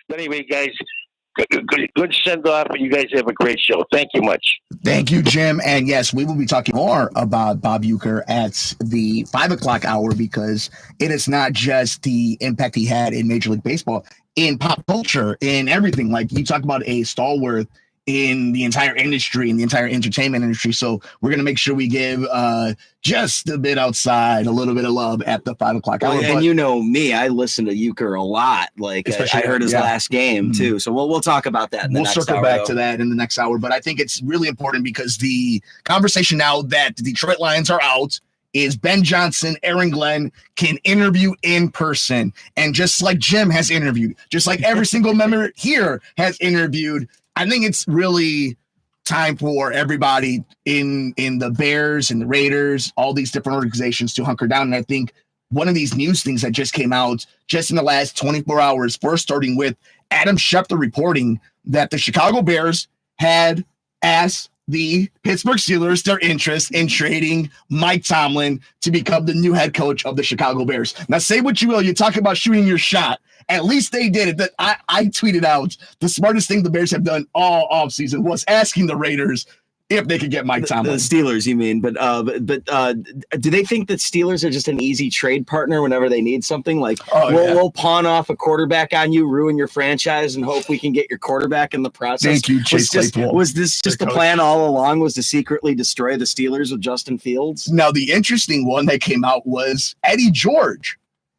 But anyway, guys, good send off, and you guys have a great show. Thank you much. Thank you, Jim. And yes, we will be talking more about Bob Uecker at the 5 o'clock hour, because it is not just the impact he had in Major League Baseball, in pop culture, in everything. Like, you talk about a stalwart in the entire industry, in the entire entertainment industry. So we're going to make sure we give just a bit outside, a little bit of love at the 5 o'clock hour. And you know me, I listen to Uecker a lot. Like, I heard his last game too. So we'll talk about that in the next hour. We'll circle back to that in the next hour. But I think it's really important, because the conversation now that the Detroit Lions are out is Ben Johnson, Aaron Glenn can interview in person. And just like Jim has interviewed, just like every single member here has interviewed, I think it's really time for everybody in the Bears and the Raiders, all these different organizations, to hunker down. And I think one of these news things that just came out just in the last 24 hours, first starting with Adam Schefter reporting that the Chicago Bears had asked the Pittsburgh Steelers their interest in trading Mike Tomlin to become the new head coach of the Chicago Bears. Now, say what you will, you talk about shooting your shot. At least they did it. That I tweeted out, the smartest thing the Bears have done all offseason was asking the Raiders if they could get Mike Tomlin. The Steelers, you mean? But do they think that Steelers are just an easy trade partner whenever they need something? Like, we'll pawn off a quarterback on you, ruin your franchise, and hope we can get your quarterback in the process. Thank you, Chase Claypool. Was this just the plan all along, was to secretly destroy the Steelers with Justin Fields? Now, the interesting one that came out was Eddie George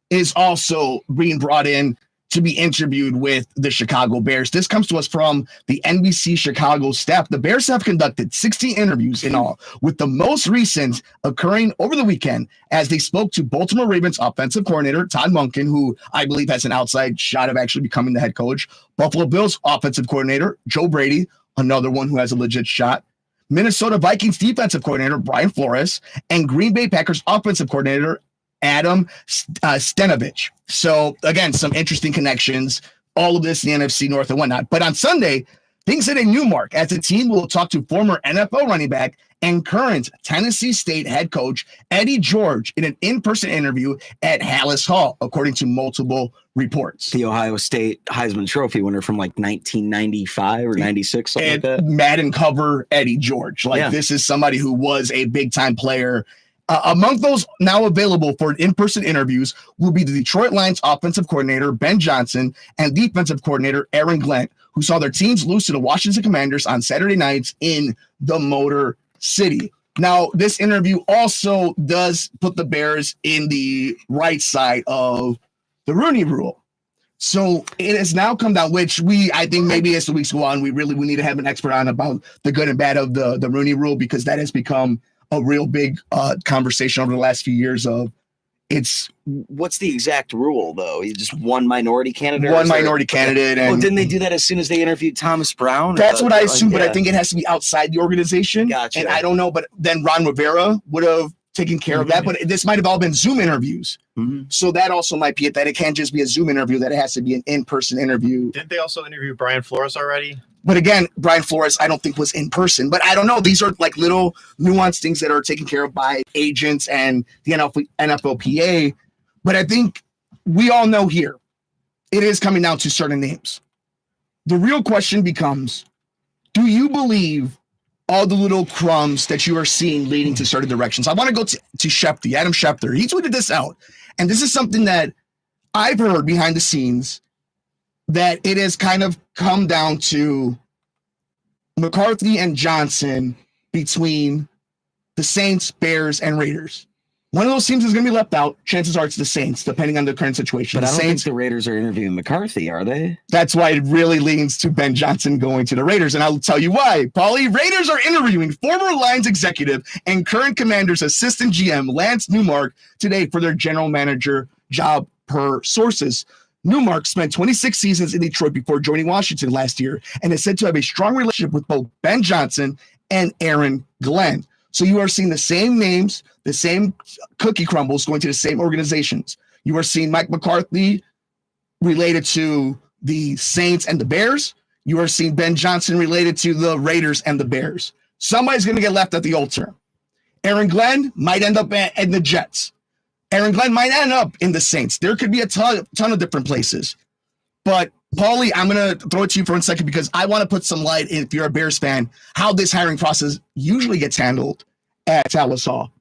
is also being brought in to be interviewed with the Chicago Bears. This comes to us from the NBC Chicago staff. The Bears have conducted 60 interviews in all, with the most recent occurring over the weekend as they spoke to Baltimore Ravens offensive coordinator Todd Monken, who I believe has an outside shot of actually becoming the head coach, Buffalo Bills offensive coordinator Joe Brady, another one who has a legit shot, Minnesota Vikings defensive coordinator Brian Flores, and Green Bay Packers offensive coordinator Adam Stenovich. So again, some interesting connections, all of this in the NFC North and whatnot. But on Sunday, things hit a new mark as the team will talk to former NFL running back and current Tennessee State head coach Eddie George in an in-person interview at Hallis Hall, according to multiple reports. The Ohio State Heisman Trophy winner from like 1995 or 96, something like that. Madden cover Eddie George. This is somebody who was a big-time player. Among those now available for in-person interviews will be the Detroit Lions offensive coordinator, Ben Johnson, and defensive coordinator, Aaron Glenn, who saw their teams lose to the Washington Commanders on Saturday nights in the Motor City. Now, this interview also does put the Bears in the right side of the Rooney Rule. So it has now come down, which I think maybe as the weeks go on, we need to have an expert on about the good and bad of the Rooney Rule, because that has become a real big conversation over the last few years of what's the exact rule though? You just one minority candidate? One minority candidate. And didn't they do that as soon as they interviewed Thomas Brown? That's what I assume, but I think it has to be outside the organization. Gotcha. And I don't know, but then Ron Rivera would have taken care of that, but this might have all been Zoom interviews. So that also might be it, that it can't just be a Zoom interview, that it has to be an in-person interview. Didn't they also interview Brian Flores already? But again, Brian Flores, I don't think was in person, but I don't know. These are like little nuanced things that are taken care of by agents and the NFLPA. But I think we all know here, it is coming down to certain names. The real question becomes, do you believe all the little crumbs that you are seeing leading to certain directions? I want to go to Schefter, Adam Schefter. He tweeted this out. And this is something that I've heard behind the scenes, that it has kind of come down to McCarthy and Johnson between the Saints, Bears, and Raiders. One of those teams is going to be left out. Chances are it's the Saints, depending on the current situation. But I don't think the Raiders are interviewing McCarthy, are they? That's why it really leans to Ben Johnson going to the Raiders, and I'll tell you why. Paulie, Raiders are interviewing former Lions executive and current Commanders assistant GM Lance Newmark today for their general manager job, per sources. Newmark spent 26 seasons in Detroit before joining Washington last year and is said to have a strong relationship with both Ben Johnson and Aaron Glenn. So you are seeing the same names, the same cookie crumbles going to the same organizations. You are seeing Mike McCarthy related to the Saints and the Bears. You are seeing Ben Johnson related to the Raiders and the Bears. Somebody's going to get left at the old term. Aaron Glenn might end up in the Jets. Aaron Glenn might end up in the Saints. There could be a ton of different places. But Paulie, I'm going to throw it to you for 1 second because I want to put some light, if you're a Bears fan, how this hiring process usually gets handled at Sallisaw.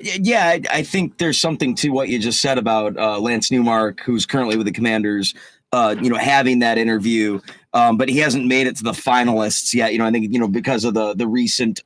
Yeah, I think there's something to what you just said about Lance Newmark, who's currently with the Commanders, having that interview, but he hasn't made it to the finalists yet. I think, because of the recent,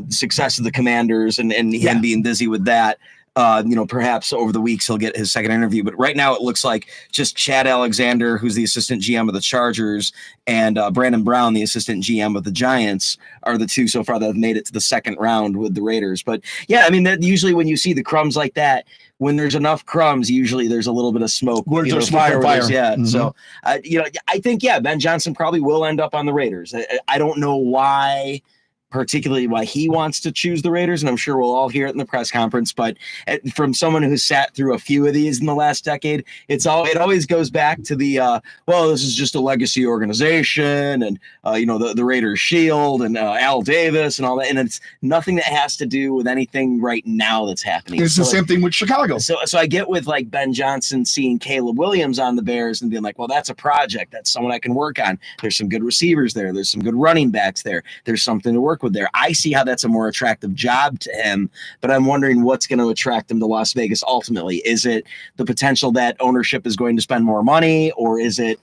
success of the Commanders and him being busy with that. Perhaps over the weeks he'll get his second interview. But right now it looks like just Chad Alexander, who's the assistant GM of the Chargers, and Brandon Brown, the assistant GM of the Giants, are the two so far that have made it to the second round with the Raiders. But yeah, that usually when you see the crumbs like that, when there's enough crumbs, usually there's a little bit of smoke. Fire. Yeah. Mm-hmm. So, I think, Ben Johnson probably will end up on the Raiders. I don't know particularly why he wants to choose the Raiders, and I'm sure we'll all hear it in the press conference. But from someone who's sat through a few of these in the last decade, it always goes back to the this is just a legacy organization, and the Raiders Shield and Al Davis and all that, and it's nothing that has to do with anything right now that's happening. It's the same thing with Chicago. So I get with like Ben Johnson seeing Caleb Williams on the Bears and being like, well, that's a project, that's someone I can work on. There's some good receivers there. There's some good running backs there. There's something to work with there. I see how that's a more attractive job to him, but I'm wondering what's going to attract him to Las Vegas ultimately. Is it the potential that ownership is going to spend more money, or is it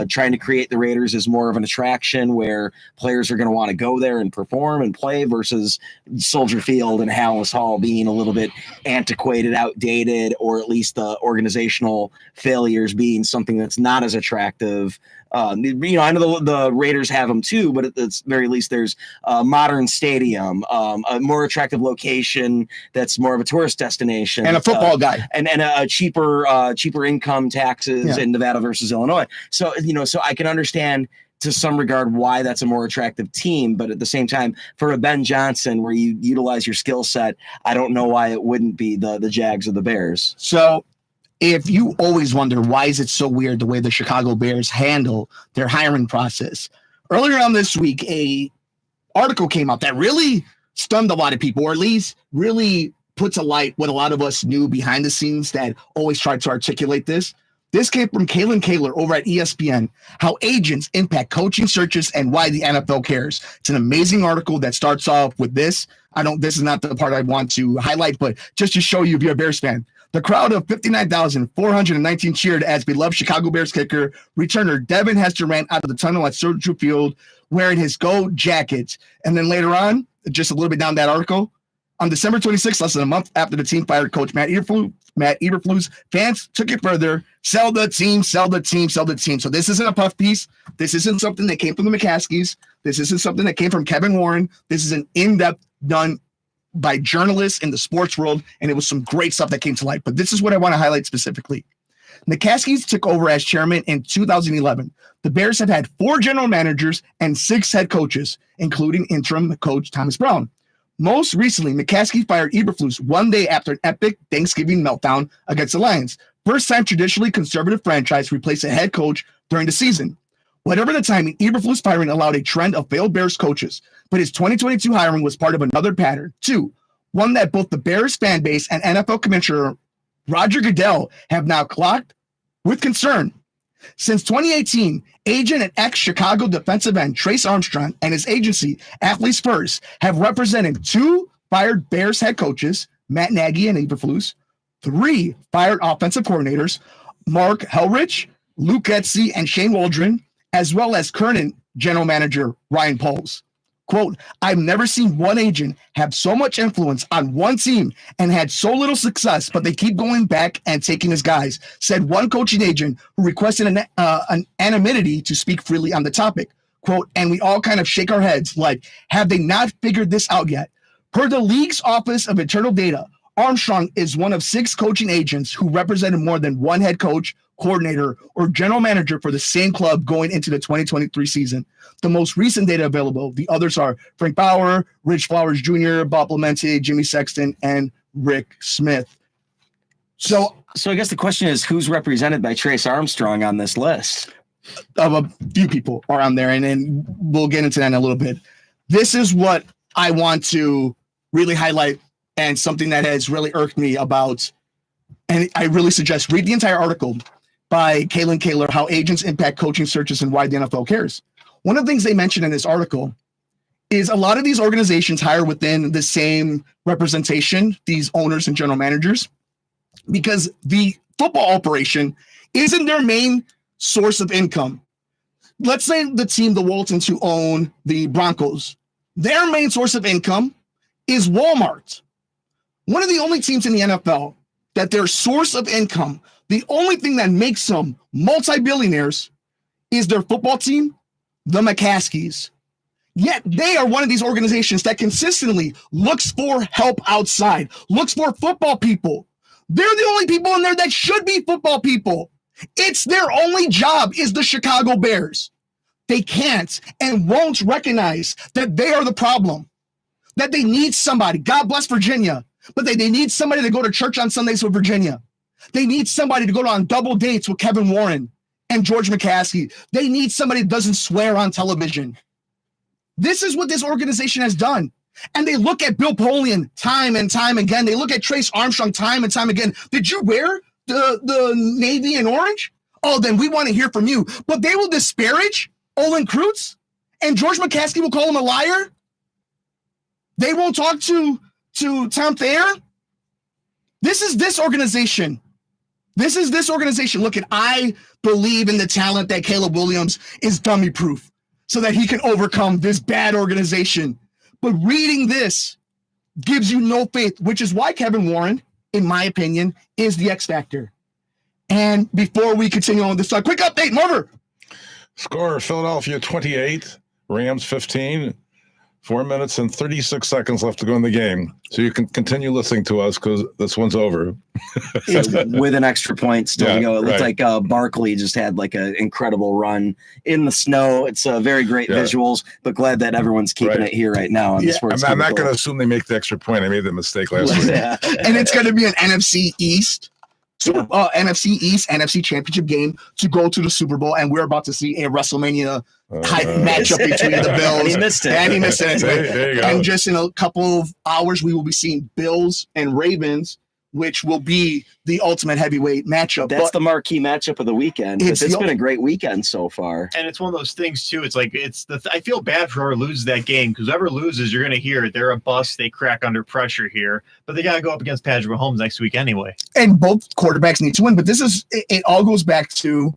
trying to create the Raiders as more of an attraction where players are going to want to go there and perform and play versus Soldier Field and Hallis Hall being a little bit antiquated, outdated, or at least the organizational failures being something that's not as attractive. I know the Raiders have them too, but at the very least there's a modern stadium, a more attractive location that's more of a tourist destination, and a football guy, and a cheaper income taxes in Nevada versus Illinois. So I can understand to some regard why that's a more attractive team, but at the same time, for a Ben Johnson where you utilize your skill set, I don't know why it wouldn't be the Jags or the Bears. So if you always wonder why is it so weird the way the Chicago Bears handle their hiring process, earlier on this week, a article came out that really stunned a lot of people, or at least really puts a light what a lot of us knew behind the scenes that always tried to articulate this. This came from Kalyn Kahler over at ESPN, how agents impact coaching searches and why the NFL cares. It's an amazing article that starts off with this. This is not the part I want to highlight, but just to show you if you're a Bears fan. The crowd of 59,419 cheered as beloved Chicago Bears kicker returner Devin ran out of the tunnel at Soldier Field wearing his gold jacket. And then later on, just a little bit down that article, on December 26th, less than a month after the team fired coach Matt Eberflus, fans took it further. Sell the team, sell the team, sell the team. So this isn't a puff piece. This isn't something that came from the McCaskies. This isn't something that came from Kevin Warren. This is an in-depth done by journalists in the sports world, and it was some great stuff that came to light. But this is what I want to highlight specifically. McCaskies took over as chairman in 2011. The Bears have had 4 general managers and 6 head coaches, including interim coach Thomas Brown. Most recently, McCaskey fired Eberflus one day after an epic Thanksgiving meltdown against the Lions. First time traditionally conservative franchise replaced a head coach during the season. Whatever the timing, Eberflus firing allowed a trend of failed Bears coaches, but his 2022 hiring was part of another pattern. 2, one that both the Bears fan base and NFL Commissioner Roger Goodell have now clocked with concern. Since 2018, agent and ex-Chicago defensive end Trace Armstrong and his agency, Athletes First, have represented 2 fired Bears head coaches, Matt Nagy and Eberflus, 3 fired offensive coordinators, Mark Helrich, Luke Getsy, and Shane Waldron, as well as current general manager Ryan Poles. Quote, I've never seen one agent have so much influence on one team and had so little success, but they keep going back and taking his guys, said one coaching agent who requested an anonymity to speak freely on the topic. Quote, and we all kind of shake our heads like, have they not figured this out yet? Per the league's Office of Internal Data, Armstrong is one of 6 coaching agents who represented more than one head coach, coordinator, or general manager for the same club going into the 2023 season. The most recent data available, the others are Frank Bauer, Rich Flowers Jr., Bob Clemente, Jimmy Sexton, and Rick Smith. So I guess the question is, who's represented by Trace Armstrong on this list? Of a few people are on there, and then we'll get into that in a little bit. This is what I want to really highlight, and something that has really irked me about, and I really suggest read the entire article. by Kalyn Kahler, How Agents Impact Coaching Searches and Why the NFL Cares. One of the things they mentioned in this article is a lot of these organizations hire within the same representation, these owners and general managers, because the football operation isn't their main source of income. Let's say the team, the Waltons, who own the Broncos, their main source of income is Walmart. One of the only teams in the NFL that their source of income, the only thing that makes them multi-billionaires, is their football team, the McCaskies. Yet they are one of these organizations that consistently looks for help outside, looks for football people. They're the only people in there that should be football people. It's their only job is the Chicago Bears. They can't and won't recognize that they are the problem, that they need somebody. God bless Virginia, but they need somebody to go to church on Sundays with Virginia. They need somebody to go on double dates with Kevin Warren and George McCaskey. They need somebody that doesn't swear on television. This is what this organization has done. And they look at Bill Polian time and time again. They look at Trace Armstrong time and time again. Did you wear the navy and orange? Oh, then we want to hear from you. But they will disparage Olin Kreutz, and George McCaskey will call him a liar. They won't talk to Tom Thayer. This is this organization. This is this organization. Look, I believe in the talent that Caleb Williams is dummy proof, so that he can overcome this bad organization. But reading this gives you no faith, which is why Kevin Warren, in my opinion, is the X factor. And before we continue on this talk, quick update, Marver. Score, Philadelphia 28, Rams 15. 4 minutes and 36 seconds left to go in the game. So you can continue listening to us because this one's over. With an extra point still to go. It looked like Barkley just had like an incredible run in the snow. It's very great visuals, but glad that everyone's keeping it here right now on the Sports I'm not going to assume they make the extra point. I made the mistake last week. And it's going to be an NFC East. NFC East, NFC Championship game to go to the Super Bowl, and we're about to see a WrestleMania type matchup between the Bills. And he missed it. There you go. And just in a couple of hours, we will be seeing Bills and Ravens, which will be the ultimate heavyweight matchup. That's the marquee matchup of the weekend. It's been a great weekend so far. And it's one of those things, too. It's like I feel bad for whoever loses that game, because whoever loses, you're going to hear they're a bust. They crack under pressure here. But they got to go up against Patrick Mahomes next week anyway. And both quarterbacks need to win. But it all goes back to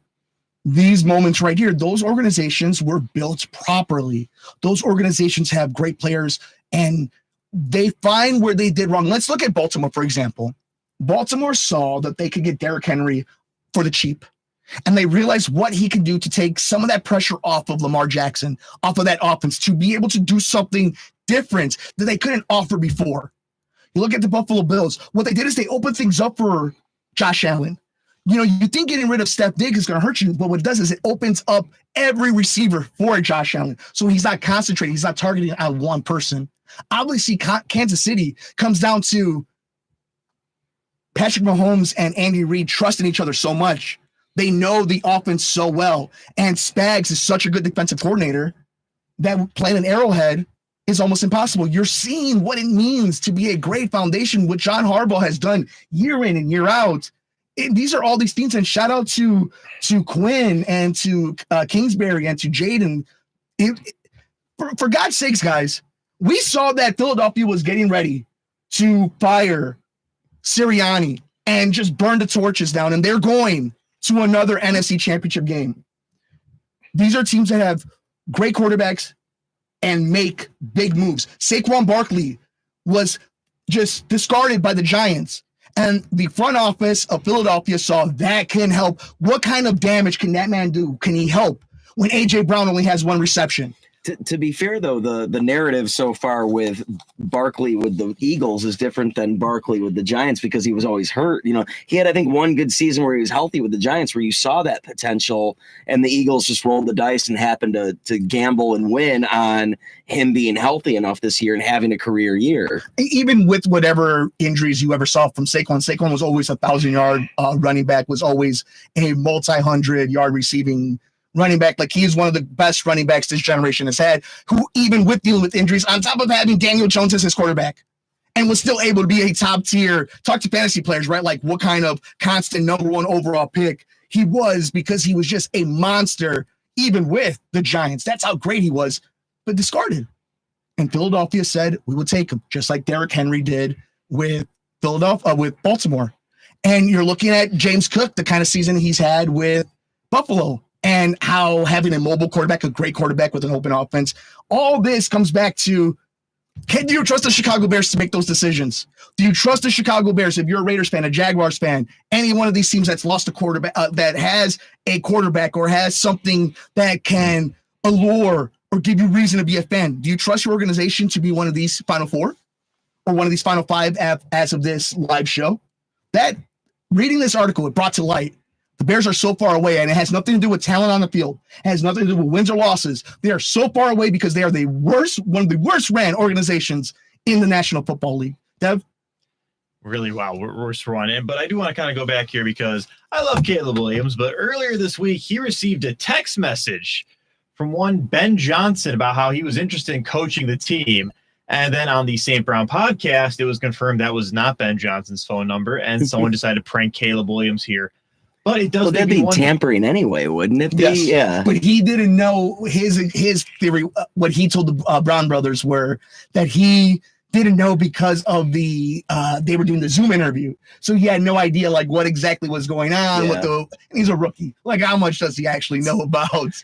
these moments right here. Those organizations were built properly. Those organizations have great players, and they find where they did wrong. Let's look at Baltimore, for example. Baltimore saw that they could get Derrick Henry for the cheap, and they realized what he could do to take some of that pressure off of Lamar Jackson, off of that offense, to be able to do something different that they couldn't offer before. You look at the Buffalo Bills. What they did is they opened things up for Josh Allen. You know, you think getting rid of Steph Diggs is going to hurt you, but what it does is it opens up every receiver for Josh Allen. So he's not concentrating. He's not targeting on one person. Obviously, Kansas City comes down to Patrick Mahomes and Andy Reid trusting each other so much. They know the offense so well. And Spags is such a good defensive coordinator that playing an Arrowhead is almost impossible. You're seeing what it means to be a great foundation, what John Harbaugh has done year in and year out. These are all these things. And shout out to Quinn and to Kingsbury and to Jaden. For God's sakes, guys, we saw that Philadelphia was getting ready to fire Sirianni and just burn the torches down, and they're going to another NFC Championship game. These are teams that have great quarterbacks and make big moves. Saquon Barkley was just discarded by the Giants, and the front office of Philadelphia saw that can help. What kind of damage can that man do? Can he help when A.J. Brown only has one reception? To be fair, though, the narrative so far with Barkley with the Eagles is different than Barkley with the Giants because he was always hurt. You know, he had, I think, one good season where he was healthy with the Giants where you saw that potential, and the Eagles just rolled the dice and happened to gamble and win on him being healthy enough this year and having a career year. Even with whatever injuries you ever saw from Saquon was always a 1,000-yard running back, was always a multi-100-yard receiving running back. Like, he's one of the best running backs this generation has had, who even with dealing with injuries, on top of having Daniel Jones as his quarterback, and was still able to be a top tier. Talk to fantasy players, right? Like, what kind of constant number one overall pick he was because he was just a monster, even with the Giants. That's how great he was, but discarded. And Philadelphia said, we will take him, just like Derrick Henry did with with Baltimore. And you're looking at James Cook, the kind of season he's had with Buffalo, and how having a mobile quarterback, a great quarterback with an open offense, all this comes back to, do you trust the Chicago Bears to make those decisions? Do you trust the Chicago Bears, if you're a Raiders fan, a Jaguars fan, any one of these teams that's lost a quarterback, that has a quarterback or has something that can allure or give you reason to be a fan? Do you trust your organization to be one of these Final Four or one of these Final Five as of this live show? That, reading this article, it brought to light the Bears are so far away, and it has nothing to do with talent on the field. It has nothing to do with wins or losses. They are so far away because they are one of the worst ran organizations in the National Football League. Dev? Really, wow, worst run. But I do want to kind of go back here because I love Caleb Williams, but earlier this week, he received a text message from one Ben Johnson about how he was interested in coaching the team. And then on the St. Brown podcast, it was confirmed that was not Ben Johnson's phone number, and someone decided to prank Caleb Williams here. But it does. Well, that'd be tampering anyway, wouldn't it be? Yes. Yeah. But he didn't know his theory. What he told the Brown brothers were that he didn't know because of the they were doing the Zoom interview, so he had no idea like what exactly was going on. And he's a rookie. Like, how much does he actually know about?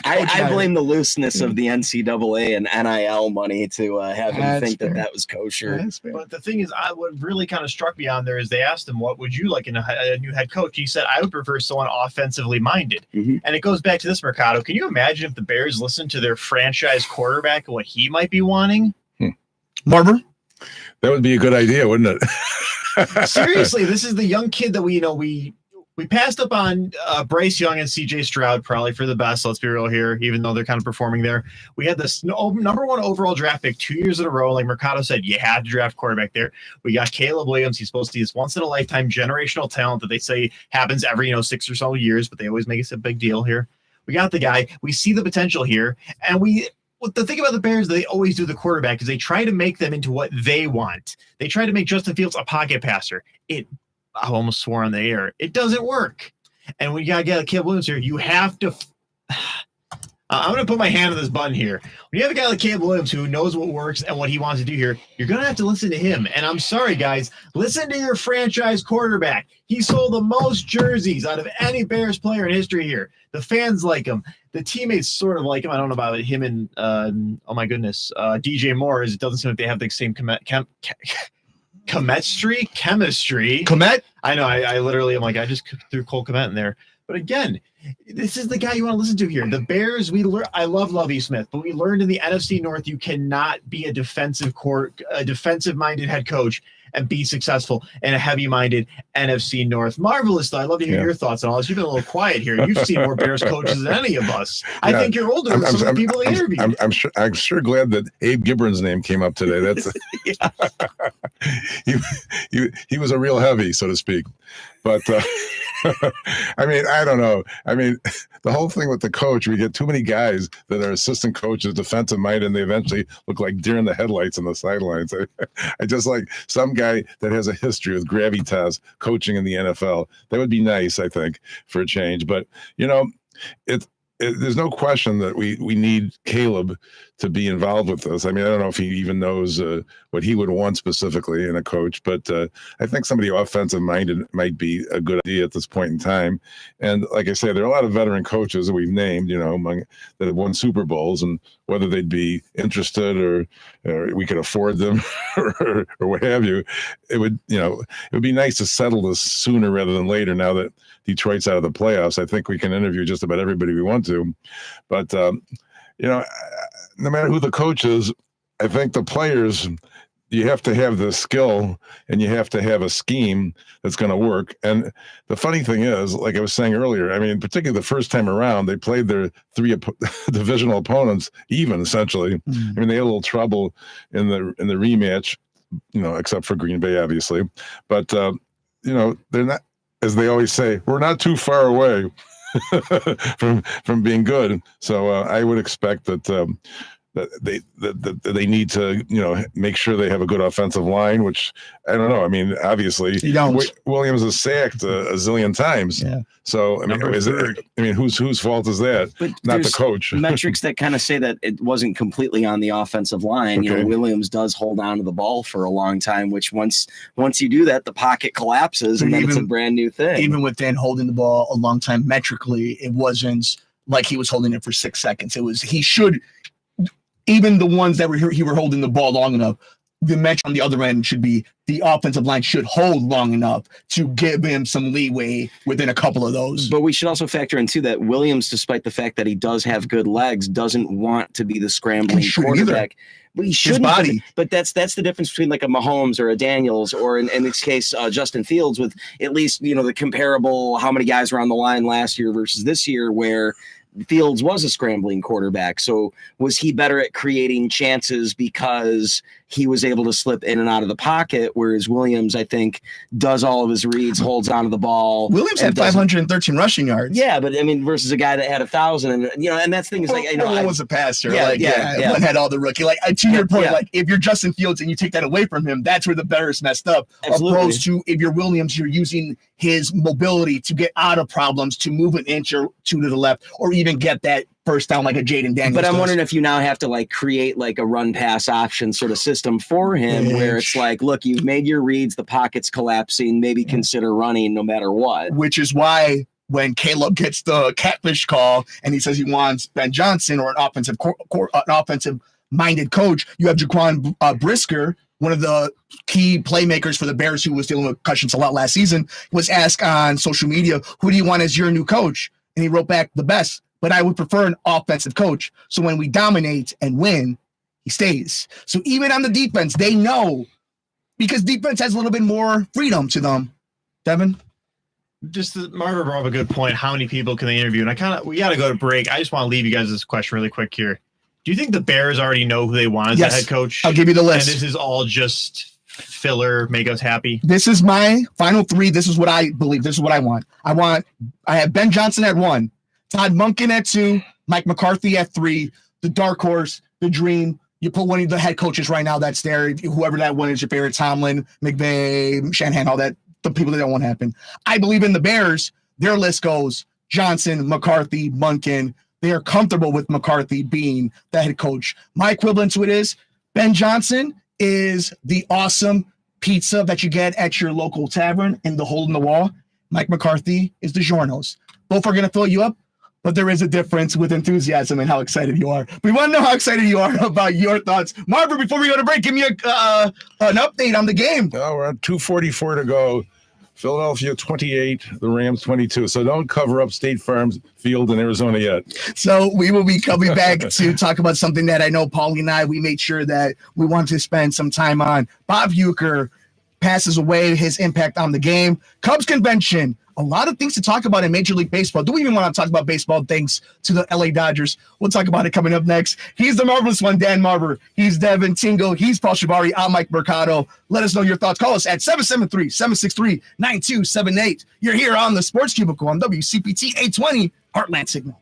I blame the looseness of the NCAA and NIL money to have him think that was kosher. But the thing is, what really kind of struck me on there is they asked him, "What would you like in a new head coach?" He said, "I would prefer someone offensively minded." Mm-hmm. And it goes back to this, Mercado. Can you imagine if the Bears listened to their franchise quarterback and what he might be wanting? Marver? That would be a good idea, wouldn't it? Seriously, this is the young kid that we passed up on Bryce Young and CJ Stroud probably for the best. Let's be real here, even though they're kind of performing there. We had this number one overall draft pick 2 years in a row. Like Mercado said, you had to draft quarterback there. We got Caleb Williams. He's supposed to be this once in a lifetime generational talent that they say happens every 6 or so years, but they always make it a big deal here. We got the guy. We see the potential here, and the thing about the Bears, they always do the quarterback is they try to make them into what they want. They try to make Justin Fields a pocket passer. I almost swore on the air. It doesn't work. And when you got to get a Caleb Williams here, you have to I'm going to put my hand on this button here. When you have a guy like Caleb Williams who knows what works and what he wants to do here, you're going to have to listen to him. And I'm sorry, guys, listen to your franchise quarterback. He sold the most jerseys out of any Bears player in history here. The fans like him. The teammates sort of like him. I don't know about him and, oh my goodness, DJ Moore. It doesn't seem like they have the same chemistry. Komet? I know. I literally am like, I just threw Cole Komet in there. But again, this is the guy you want to listen to here. The Bears, I love Lovie Smith, but we learned in the NFC North you cannot be a defensive-minded head coach and be successful in a heavy-minded NFC North. Marvelous, though. I'd love to hear your thoughts on all this. You've been a little quiet here. You've seen more Bears coaches than any of us. I think you're older than some of the people they interviewed. I'm sure glad that Abe Gibron's name came up today. That's he was a real heavy, so to speak. But I mean, I don't know. I mean, the whole thing with the coach, we get too many guys that are assistant coaches, defensive minded, and they eventually look like deer in the headlights on the sidelines. I just like some guy that has a history with gravitas coaching in the NFL. That would be nice, I think, for a change. But, there's no question that we need Caleb to be involved with this. I mean, I don't know if he even knows what he would want specifically in a coach, but I think somebody offensive-minded might be a good idea at this point in time. And like I say, there are a lot of veteran coaches that we've named, among that have won Super Bowls, and whether they'd be interested or we could afford them or what have you, it would be nice to settle this sooner rather than later. Now that Detroit's out of the playoffs, I think we can interview just about everybody we want to. But no matter who the coach is, I think the players, you have to have the skill and you have to have a scheme that's going to work. And the funny thing is, like I was saying earlier, I mean, particularly the first time around, they played their three divisional opponents even, essentially. Mm-hmm. I mean, they had a little trouble in the rematch, except for Green Bay, obviously. But, they're not, as they always say, we're not too far away from being good. So I would expect that that they need to, make sure they have a good offensive line, which I don't know. I mean, obviously Williams is sacked a zillion times. Yeah. So, whose fault is that? But not the coach. Metrics that kind of say that it wasn't completely on the offensive line. Okay. Williams does hold on to the ball for a long time, which once you do that, the pocket collapses and then it's a brand new thing. Even with Dan holding the ball a long time, metrically, it wasn't like he was holding it for 6 seconds. Even the ones that were holding the ball long enough, the metric on the other end should be the offensive line should hold long enough to give him some leeway within a couple of those. But we should also factor in, too, that Williams, despite the fact that he does have good legs, doesn't want to be the scrambling quarterback. But he shouldn't. His body. But that's the difference between like a Mahomes or a Daniels or in this case, Justin Fields, with at least, the comparable how many guys were on the line last year versus this year, where Fields was a scrambling quarterback. So was he better at creating chances because he was able to slip in and out of the pocket, whereas Williams, I think, does all of his reads, holds onto the ball. Williams had 513 rushing yards. Yeah, but versus a guy that had 1,000, and that's the thing is one was a passer. Yeah. One had all the rookie. To your point, if you're Justin Fields and you take that away from him, that's where the Bears messed up. Absolutely. Opposed to if you're Williams, you're using his mobility to get out of problems, to move an inch or two to the left, or even get that first down like a Jaden Daniels. But I'm wondering if you now have to create a run pass option sort of system for him, where it's look, you've made your reads, the pocket's collapsing, maybe consider running no matter what. Which is why when Caleb gets the catfish call and he says he wants Ben Johnson or an offensive minded coach, you have Jaquan Brisker, one of the key playmakers for the Bears who was dealing with concussions a lot last season, was asked on social media, who do you want as your new coach? And he wrote back, the best, but I would prefer an offensive coach. So when we dominate and win, he stays. So even on the defense, they know, because defense has a little bit more freedom to them. Devin? Marver brought up a good point. How many people can they interview? And we got to go to break. I just want to leave you guys this question really quick here. Do you think the Bears already know who they want as the head coach? I'll give you the list. And this is all just filler, make us happy? This is my final three. This is what I believe. This is what I want. I have Ben Johnson at 1, Todd Monken at 2, Mike McCarthy at 3, the dark horse, the dream. You put one of the head coaches right now that's there, whoever that one is, your favorite, Tomlin, McVay, Shanahan, all that, the people that don't want to happen. I believe in the Bears. Their list goes Johnson, McCarthy, Monken. They are comfortable with McCarthy being the head coach. My equivalent to it is Ben Johnson is the awesome pizza that you get at your local tavern in the hole in the wall. Mike McCarthy is the Giornos. Both are going to fill you up, but there is a difference with enthusiasm and how excited you are. We want to know how excited you are about your thoughts. Marver, before we go to break, give me an update on the game. Oh, we're at 2:44 to go. Philadelphia 28, the Rams 22. So don't cover up State Farm's field in Arizona yet. So we will be coming back to talk about something that I know Paulie and I, we made sure that we wanted to spend some time on. Bob Uecker passes away, his impact on the game. Cubs convention. A lot of things to talk about in Major League Baseball. Do we even want to talk about baseball thanks to the LA Dodgers? We'll talk about it coming up next. He's the marvelous one, Dan Marver. He's Devin Tingle. He's Paul Chivari. I'm Mike Mercado. Let us know your thoughts. Call us at 773-763-9278. You're here on the Sports Cubicle on WCPT 820 Heartland Signal.